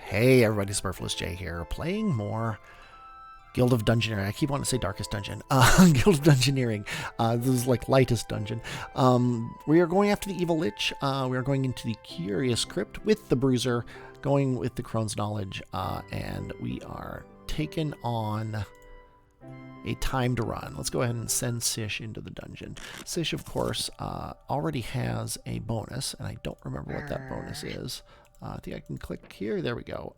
Hey everybody, Smurfless J here, playing more Guild of Dungeoneering. I keep wanting to say Darkest Dungeon. Guild of Dungeoneering. This is like Lightest Dungeon. We are going after the Evil Lich. We are going into the Curious Crypt with the Bruiser, going with the Crone's Knowledge, and we are taking on a time to run. Let's go ahead and send Sish into the dungeon. Sish, of course, already has a bonus, and I don't remember what that bonus is. I think I can click here. There we go.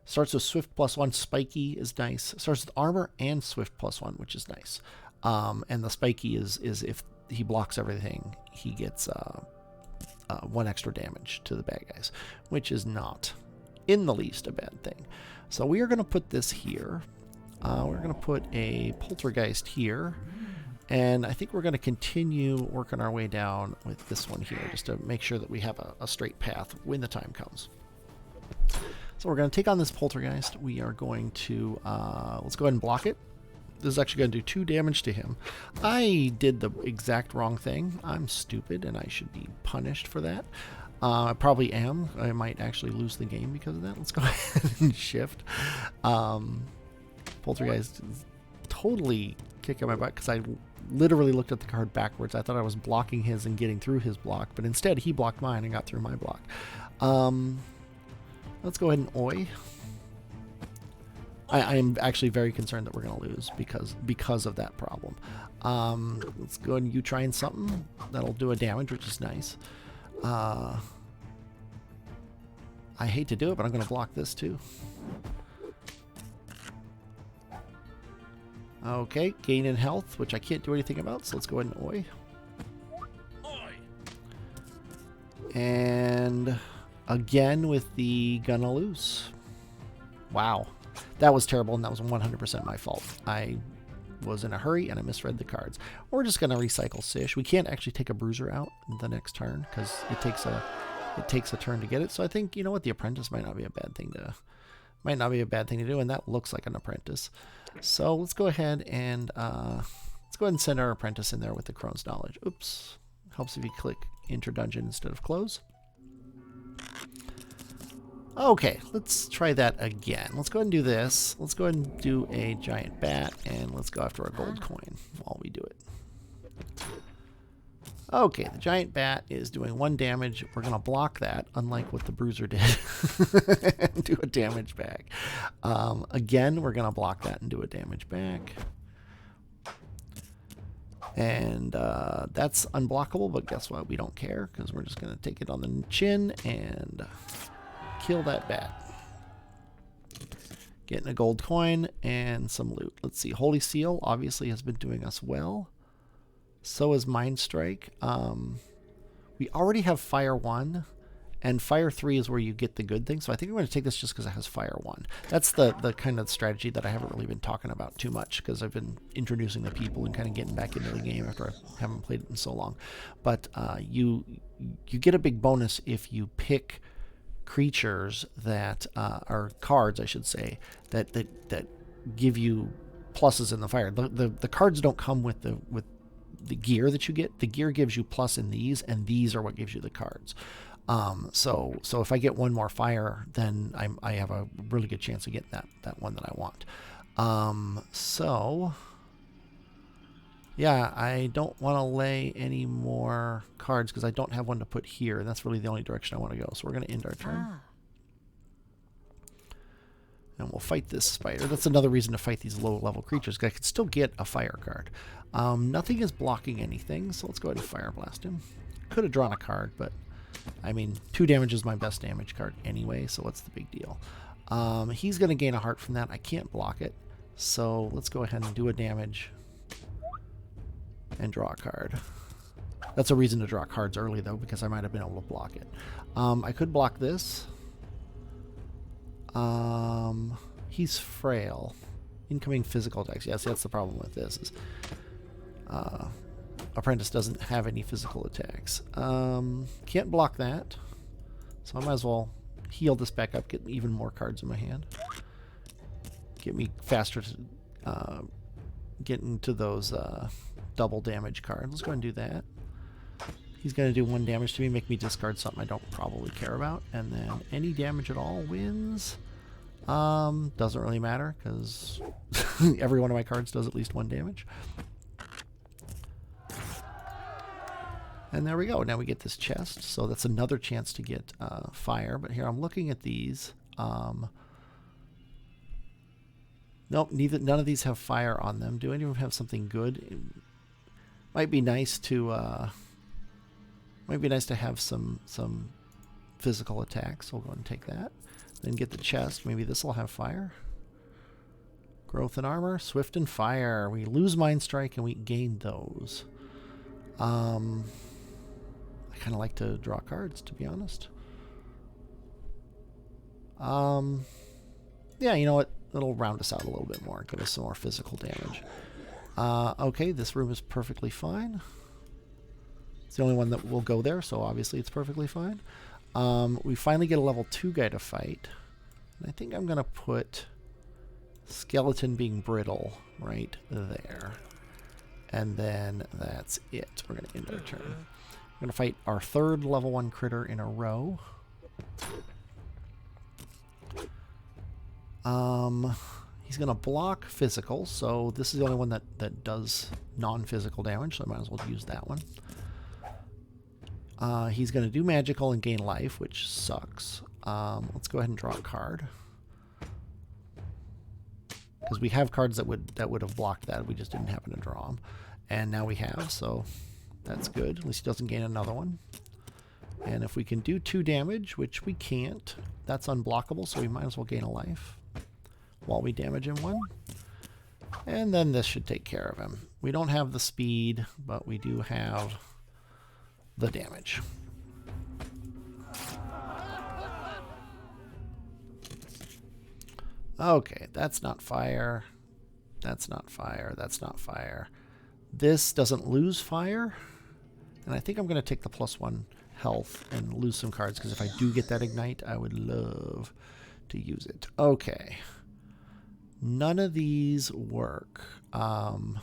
Starts with Swift +1. Spiky is nice. Starts with Armor and Swift +1, which is nice. And the Spiky is if he blocks everything, he gets 1 extra damage to the bad guys, which is not in the least a bad thing. So we are going to put this here. We're going to put a Poltergeist here. And I think we're going to continue working our way down with this one here, just to make sure that we have a straight path when the time comes. So we're going to take on this Poltergeist. We are going to, let's go ahead and block it. This is actually going to do 2 damage to him. I did the exact wrong thing. I'm stupid, and I should be punished for that. I probably am. I might actually lose the game because of that. Let's go ahead and shift. Poltergeist is totally kicking my butt because I literally looked at the card backwards. I thought I was blocking his and getting through his block, but instead he blocked mine and got through my block. Let's go ahead and oi. I am actually very concerned that we're going to lose because of that problem. Let's go ahead and you trying something that'll do a damage, which is nice. I hate to do it, but I'm going to block this too. Okay, gain in health, which I can't do anything about, so let's go ahead and oi. And again with the gonna loose. Wow, that was terrible, and that was 100% my fault. I was in a hurry and I misread the cards. We're just gonna recycle Sish. We can't actually take a Bruiser out the next turn because it takes a turn to get it. So I think, you know what, the Apprentice might not be a bad thing to do, and that looks like an Apprentice. So let's go ahead and send our Apprentice in there with the Crone's Knowledge. Oops. Helps if you click Enter Dungeon instead of Close. Okay, let's try that again. Let's go ahead and do this. Let's go ahead and do a giant bat, and let's go after a gold coin while we do it. Okay, the giant bat is doing 1 damage. We're going to block that, unlike what the Bruiser did, and do a damage back. Again, we're going to block that and do a damage back. And that's unblockable, but guess what? We don't care, because we're just going to take it on the chin and kill that bat. Getting a gold coin and some loot. Let's see. Holy Seal obviously has been doing us well. So is Mind Strike. We already have Fire 1, and Fire 3 is where you get the good thing. So I think I'm going to take this just because it has Fire 1. That's the kind of strategy that I haven't really been talking about too much because I've been introducing the people and kind of getting back into the game after I haven't played it in so long. But you get a big bonus if you pick creatures that are cards, I should say, that give you pluses in the fire. The cards don't come with the gear that you get. The gear gives you plus in these, and these are what gives you the cards. So if I get 1 more fire, then I have a really good chance of getting that one that I want. So yeah, I don't want to lay any more cards because I don't have one to put here, and that's really the only direction I want to go. So we're going to end our turn. And we'll fight this spider. That's another reason to fight these low-level creatures, because I could still get a fire card. Nothing is blocking anything, so let's go ahead and Fire Blast him. Could have drawn a card, but, I mean, 2 damage is my best damage card anyway, so what's the big deal? He's going to gain a heart from that. I can't block it, so let's go ahead and do a damage and draw a card. That's a reason to draw cards early, though, because I might have been able to block it. I could block this. He's frail. Incoming physical attacks. Yes, that's the problem with this. Is Apprentice doesn't have any physical attacks. Can't block that. So I might as well heal this back up, get even more cards in my hand. Get me faster to get into those double damage cards. Let's go ahead and do that. He's going to do 1 damage to me, make me discard something I don't probably care about. And then any damage at all wins. Doesn't really matter, because every one of my cards does at least 1 damage. And there we go. Now we get this chest. So that's another chance to get fire. But here I'm looking at these. Nope, none of these have fire on them. Do any of them have something good? It might be nice to have some physical attacks. We'll go ahead and take that. Then get the chest. Maybe this will have fire. Growth and armor, swift and fire. We lose Mind Strike and we gain those. I kind of like to draw cards, to be honest. Yeah, you know what? It'll round us out a little bit more. Give us some more physical damage. Okay, this room is perfectly fine. It's the only one that will go there, so obviously it's perfectly fine. We finally get a level 2 guy to fight. And I think I'm going to put Skeleton being brittle right there. And then that's it. We're going to end our turn. We're going to fight our 3rd level 1 critter in a row. He's going to block physical, so this is the only one that does non-physical damage, so I might as well use that one. He's going to do magical and gain life, which sucks. Let's go ahead and draw a card. Because we have cards that would have blocked that. We just didn't happen to draw them. And now we have, so that's good. At least he doesn't gain another one. And if we can do 2 damage, which we can't, that's unblockable, so we might as well gain a life while we damage him 1. And then this should take care of him. We don't have the speed, but we do have the damage. Okay, that's not fire. That's not fire. That's not fire. This doesn't lose fire. And I think I'm going to take the +1 health and lose some cards, because if I do get that ignite, I would love to use it. Okay. None of these work. I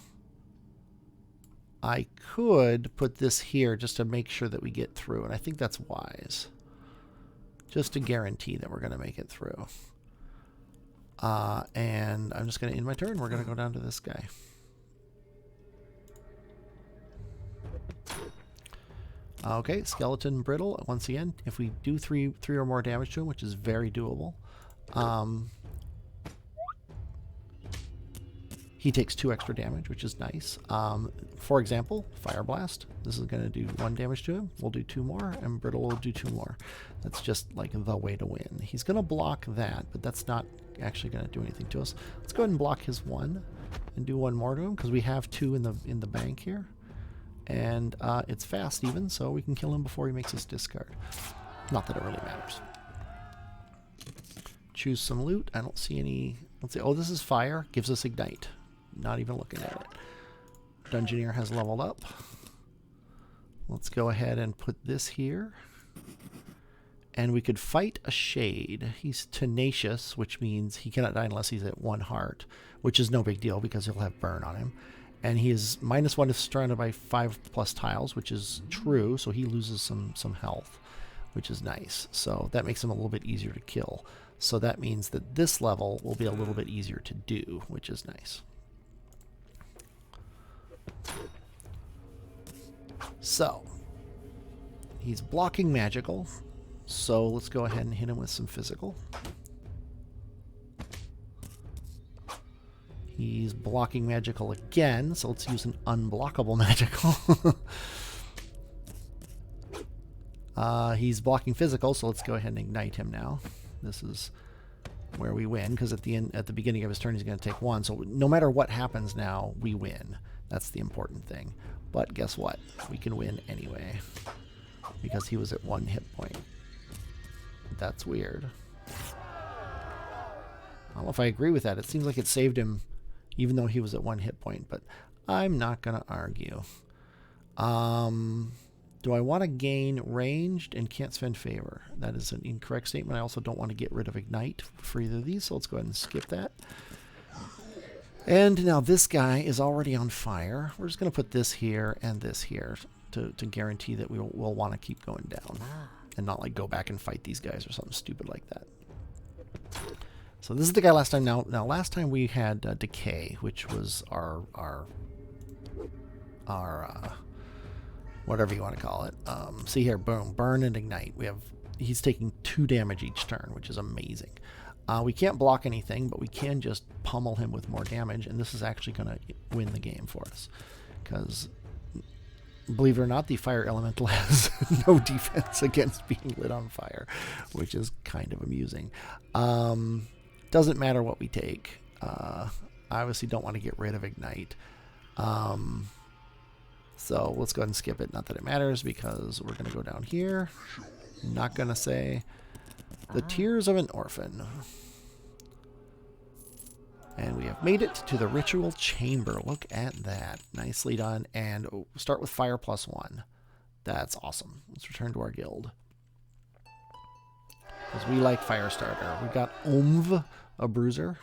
could put this here just to make sure that we get through, and I think that's wise. Just to guarantee that we're going to make it through. And I'm just going to end my turn. We're going to go down to this guy. Okay, Skeleton Brittle. Once again, if we do three or more damage to him, which is very doable, he takes 2 extra damage, which is nice. For example, Fire Blast. This is going to do 1 damage to him. We'll do 2 more, and Brittle will do 2 more. That's just like the way to win. He's going to block that, but that's not actually going to do anything to us. Let's go ahead and block his 1 and do 1 more to him, because we have 2 in the bank here. And it's fast even, so we can kill him before he makes his discard. Not that it really matters. Choose some loot. I don't see any. Let's see. Oh, this is fire. Gives us ignite. Not even looking at it. Dungeoneer has leveled up. Let's go ahead and put this here. And we could fight a shade. He's tenacious, which means he cannot die unless he's at 1 heart, which is no big deal because he'll have burn on him. And he is -1 if surrounded by 5+ tiles, which is true, so he loses some health, which is nice. So that makes him a little bit easier to kill. So that means that this level will be a little bit easier to do, which is nice. So he's blocking magical, so let's go ahead and hit him with some physical. He's blocking magical again, so let's use an unblockable magical. He's blocking physical, so let's go ahead and ignite him now. This is where we win, because at the beginning of his turn, he's going to take 1. So no matter what happens now, we win. That's the important thing. But guess what? We can win anyway, because he was at 1 hit point. That's weird. I don't know if I agree with that. It seems like it saved him even though he was at 1 hit point, but I'm not going to argue. Do I want to gain ranged and can't spend favor? That is an incorrect statement. I also don't want to get rid of ignite for either of these, so let's go ahead and skip that. And now this guy is already on fire. We're just going to put this here and this here to guarantee that we'll want to keep going down and not like go back and fight these guys or something stupid like that. So this is the guy last time. Now last time we had Decay, which was our whatever you want to call it. See here, boom, burn and ignite. He's taking 2 damage each turn, which is amazing. We can't block anything, but we can just pummel him with more damage, and this is actually going to win the game for us. Because, believe it or not, the fire elemental has no defense against being lit on fire, which is kind of amusing. Doesn't matter what we take. I obviously don't want to get rid of ignite. So let's go ahead and skip it. Not that it matters, because we're going to go down here. Not going to say the Tears of an Orphan. And we have made it to the Ritual Chamber. Look at that. Nicely done. And start with fire +1. That's awesome. Let's return to our guild. Because we like Firestarter. We've got Omv, a bruiser.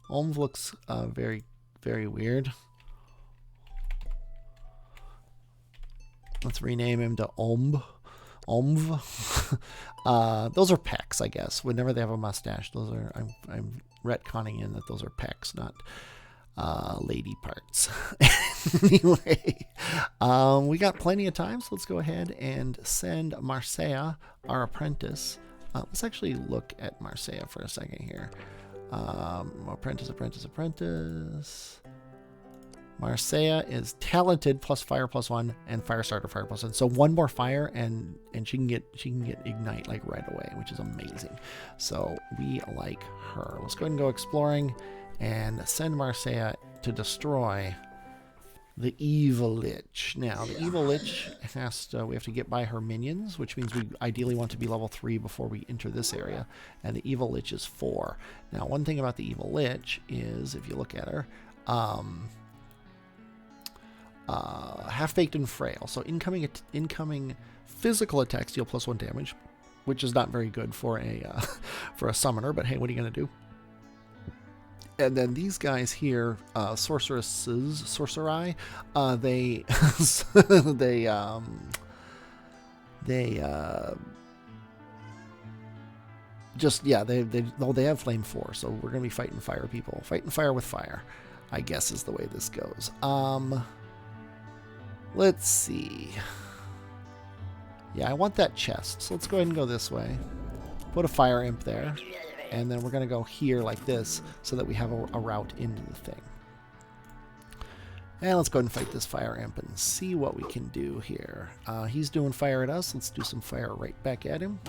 Omv looks very, very weird. Let's rename him to Omv. Those are pecs, I guess. Whenever they have a mustache, those are. I'm retconning in that those are pecs, not lady parts. Anyway, we got plenty of time, so let's go ahead and send Marcia, our apprentice. Let's actually look at Marcia for a second here. Apprentice. Marcia is talented plus fire +1 and Firestarter fire +1. So 1 more fire and she can get ignite like right away, which is amazing. So we like her. Let's go ahead and go exploring and send Marcia to destroy the Evil Lich. Now the Evil Lich we have to get by her minions, which means we ideally want to be level 3 before we enter this area. And the Evil Lich is 4. Now one thing about the Evil Lich is, if you look at her, half-baked and frail. So incoming physical attacks deal +1 damage, which is not very good for a for a summoner. But hey, what are you gonna do? And then these guys here, sorcerai, they they have flame 4. So we're gonna be fighting fire people, fighting fire with fire, I guess is the way this goes. Let's see. Yeah, I want that chest. So let's go ahead and go this way. Put a fire imp there. And then we're going to go here like this so that we have a route into the thing. And let's go ahead and fight this fire imp and see what we can do here. He's doing fire at us. Let's do some fire right back at him.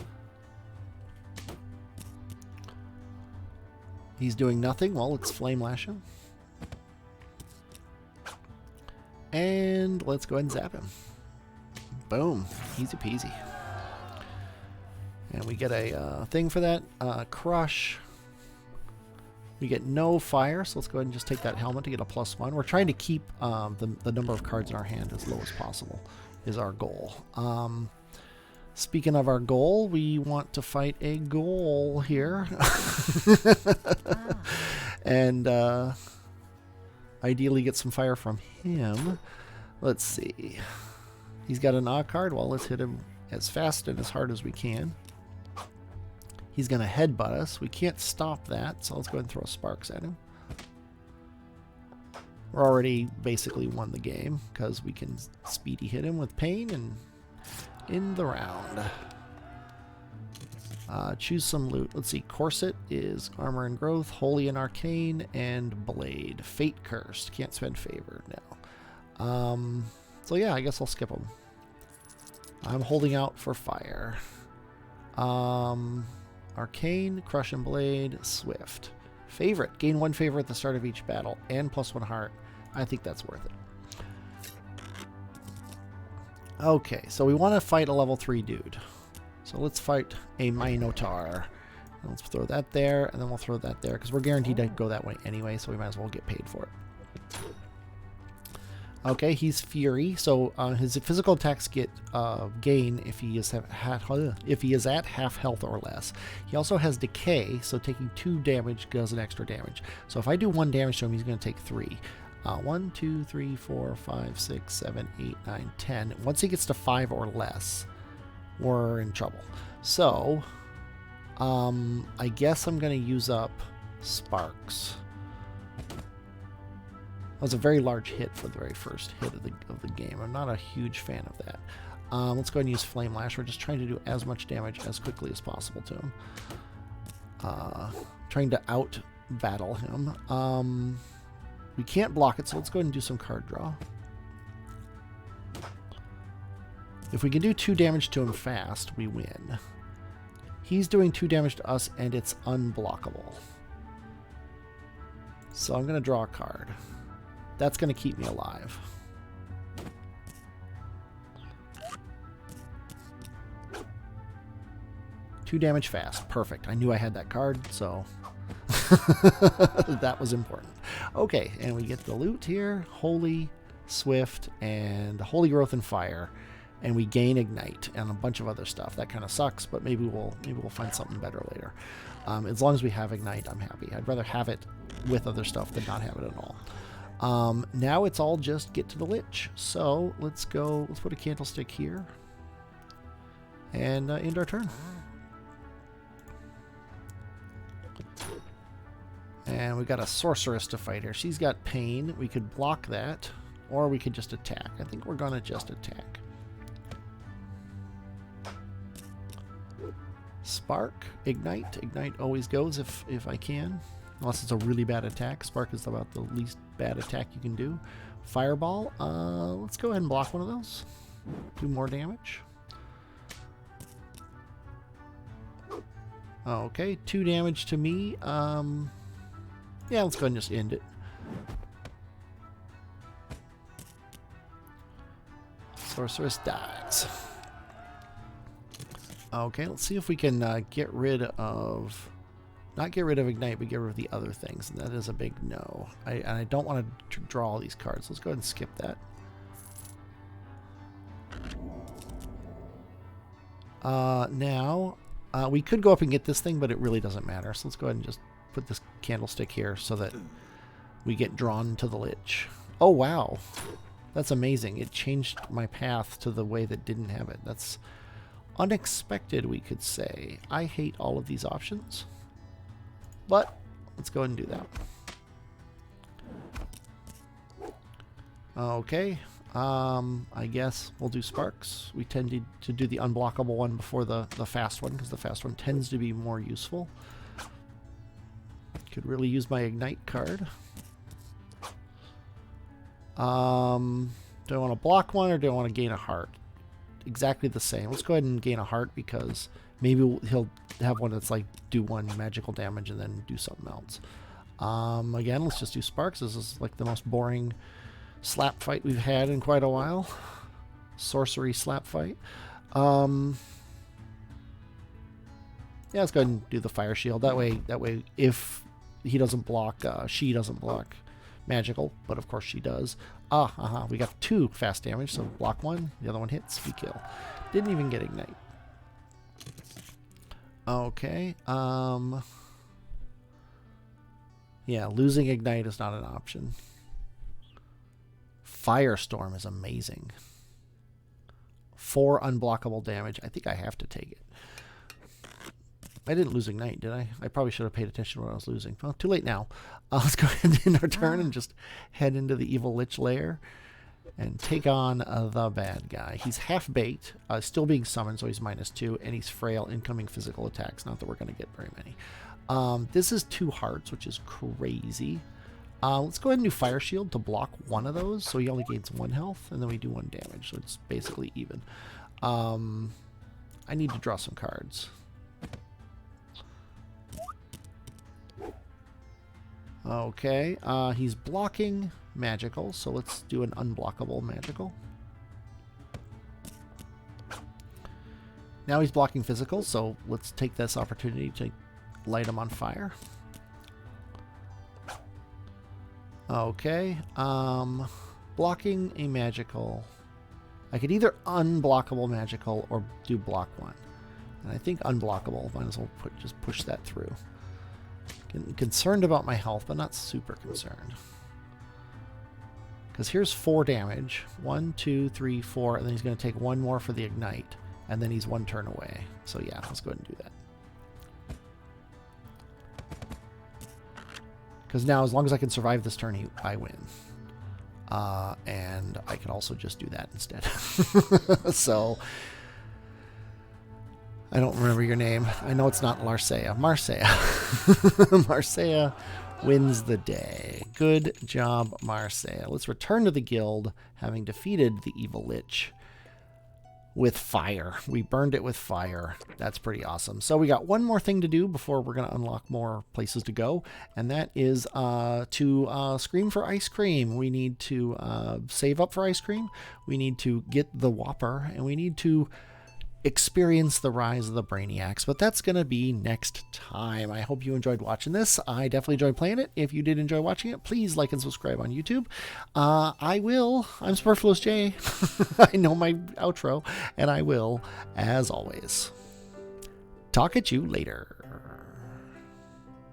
He's doing nothing. Well, let's flame lash him. And let's go ahead and zap him. Boom. Easy peasy. And we get a thing for that. Crush. We get no fire, so let's go ahead and just take that helmet to get a +1. We're trying to keep the number of cards in our hand as low as possible, is our goal. Speaking of our goal, we want to fight a ghoul here. And ideally get some fire from him. Let's see. He's got an A card. Well, let's hit him as fast and as hard as we can. He's going to headbutt us. We can't stop that, so let's go ahead and throw sparks at him. We're already basically won the game because we can speedy hit him with pain and in the round. Choose some loot. Let's see. Corset is armor and growth, holy and arcane, and blade. Fate cursed. Can't spend favor now. So yeah, I guess I'll skip them. I'm holding out for fire. Arcane, crush and blade, swift. Favorite. Gain 1 favor at the start of each battle and +1 heart. I think that's worth it. Okay, so we want to fight a level 3 dude. So let's fight a Minotaur. Let's throw that there, and then we'll throw that there, because we're guaranteed to go that way anyway, so we might as well get paid for it. Okay, he's Fury, so his physical attacks get gain if he is at half health or less. He also has Decay, so taking 2 damage does an extra damage. So if I do 1 damage to him, he's going to take 3. 1, 2, 3, 4, 5, 6, 7, 8, 9, 10. Once he gets to 5 or less, we're in trouble. So, I guess I'm going to use up sparks. That was a very large hit for the very first hit of the game. I'm not a huge fan of that. Let's go ahead and use Flame Lash. We're just trying to do as much damage as quickly as possible to him. Trying to out-battle him. We can't block it, so let's go ahead and do some card draw. If we can do 2 damage to him fast, we win. He's doing 2 damage to us, and it's unblockable. So I'm going to draw a card. That's going to keep me alive. Two damage fast. Perfect. I knew I had that card, so that was important. Okay, and we get the loot here. Holy, Swift, and Holy Growth and Fire. And we gain Ignite and a bunch of other stuff. That kind of sucks, but maybe we'll find something better later. As long as we have Ignite, I'm happy. I'd rather have it with other stuff than not have it at all. Now it's all just get to the Lich. So let's go. Let's put a candlestick here and end our turn. And we've got a sorceress to fight here. She's got pain. We could block that, or we could just attack. I think we're going to just attack. Spark, Ignite. Ignite always goes if I can. Unless it's a really bad attack. Spark is about the least bad attack you can do. Fireball. Let's go ahead and block one of those. Do more damage. Okay, 2 damage to me. Yeah, let's go ahead and just end it. Sorceress dies. Okay, let's see if we can get rid of... Not get rid of Ignite, but get rid of the other things. And that is a big no. I don't want to draw all these cards. Let's go ahead and skip that. Now, we could go up and get this thing, but it really doesn't matter. So let's go ahead and just put this candlestick here so that we get drawn to the Lich. Oh, wow. That's amazing. It changed my path to the way that didn't have it. That's unexpected, we could say. I hate all of these options. But let's go ahead and do that. Okay. I guess we'll do Sparks. We tend to do the unblockable one before the fast one, because the fast one tends to be more useful. Could really use my Ignite card. Do I want to block one or do I want to gain a heart? Exactly the same. Let's go ahead and gain a heart because maybe he'll have one that's like do 1 magical damage and then do something else. Again, let's just do Sparks. This is like the most boring slap fight we've had in quite a while. Sorcery slap fight. Yeah, let's go ahead and do the Fire Shield. That way if he doesn't block, she doesn't block magical, but of course she does. We got 2 fast damage, so block 1, the other one hits, we kill. Didn't even get Ignite. Okay, yeah, losing Ignite is not an option. Firestorm is amazing. 4 unblockable damage. I think I have to take it. I didn't lose Ignite, did I? I probably should have paid attention to what I was losing. Well, too late now. Let's go ahead and end our turn and just head into the Evil Lich lair and take on the bad guy. He's half-baked, still being summoned, so he's -2, and he's frail, incoming physical attacks. Not that we're going to get very many. This is 2 hearts, which is crazy. Let's go ahead and do Fire Shield to block one of those, so he only gains 1 health, and then we do 1 damage, so it's basically even. I need to draw some cards. Okay, he's blocking magical, so let's do an unblockable magical. Now he's blocking physical, so let's take this opportunity to light him on fire. Okay, blocking a magical. I could either unblockable magical or do block 1. And I think unblockable, might as well just push that through. Concerned about my health, but not super concerned. Because here's 4 damage. 1, 2, 3, 4, and then he's going to take 1 more for the ignite. And then he's 1 turn away. So yeah, let's go ahead and do that. Because now, as long as I can survive this turn, I win. And I can also just do that instead. So, I don't remember your name. I know it's not Larcea. Marcea. Marcea wins the day. Good job, Marcea. Let's return to the guild, having defeated the Evil Lich with fire. We burned it with fire. That's pretty awesome. So we got one more thing to do before we're going to unlock more places to go, and that is to scream for ice cream. We need to save up for ice cream. We need to get the Whopper, and we need to experience the rise of the Brainiacs, but that's going to be next time. I hope you enjoyed watching this. I definitely enjoyed playing it. If you did enjoy watching it, please like and subscribe on YouTube. I'm Superfluous J. I know my outro, and I will, as always, talk at you later.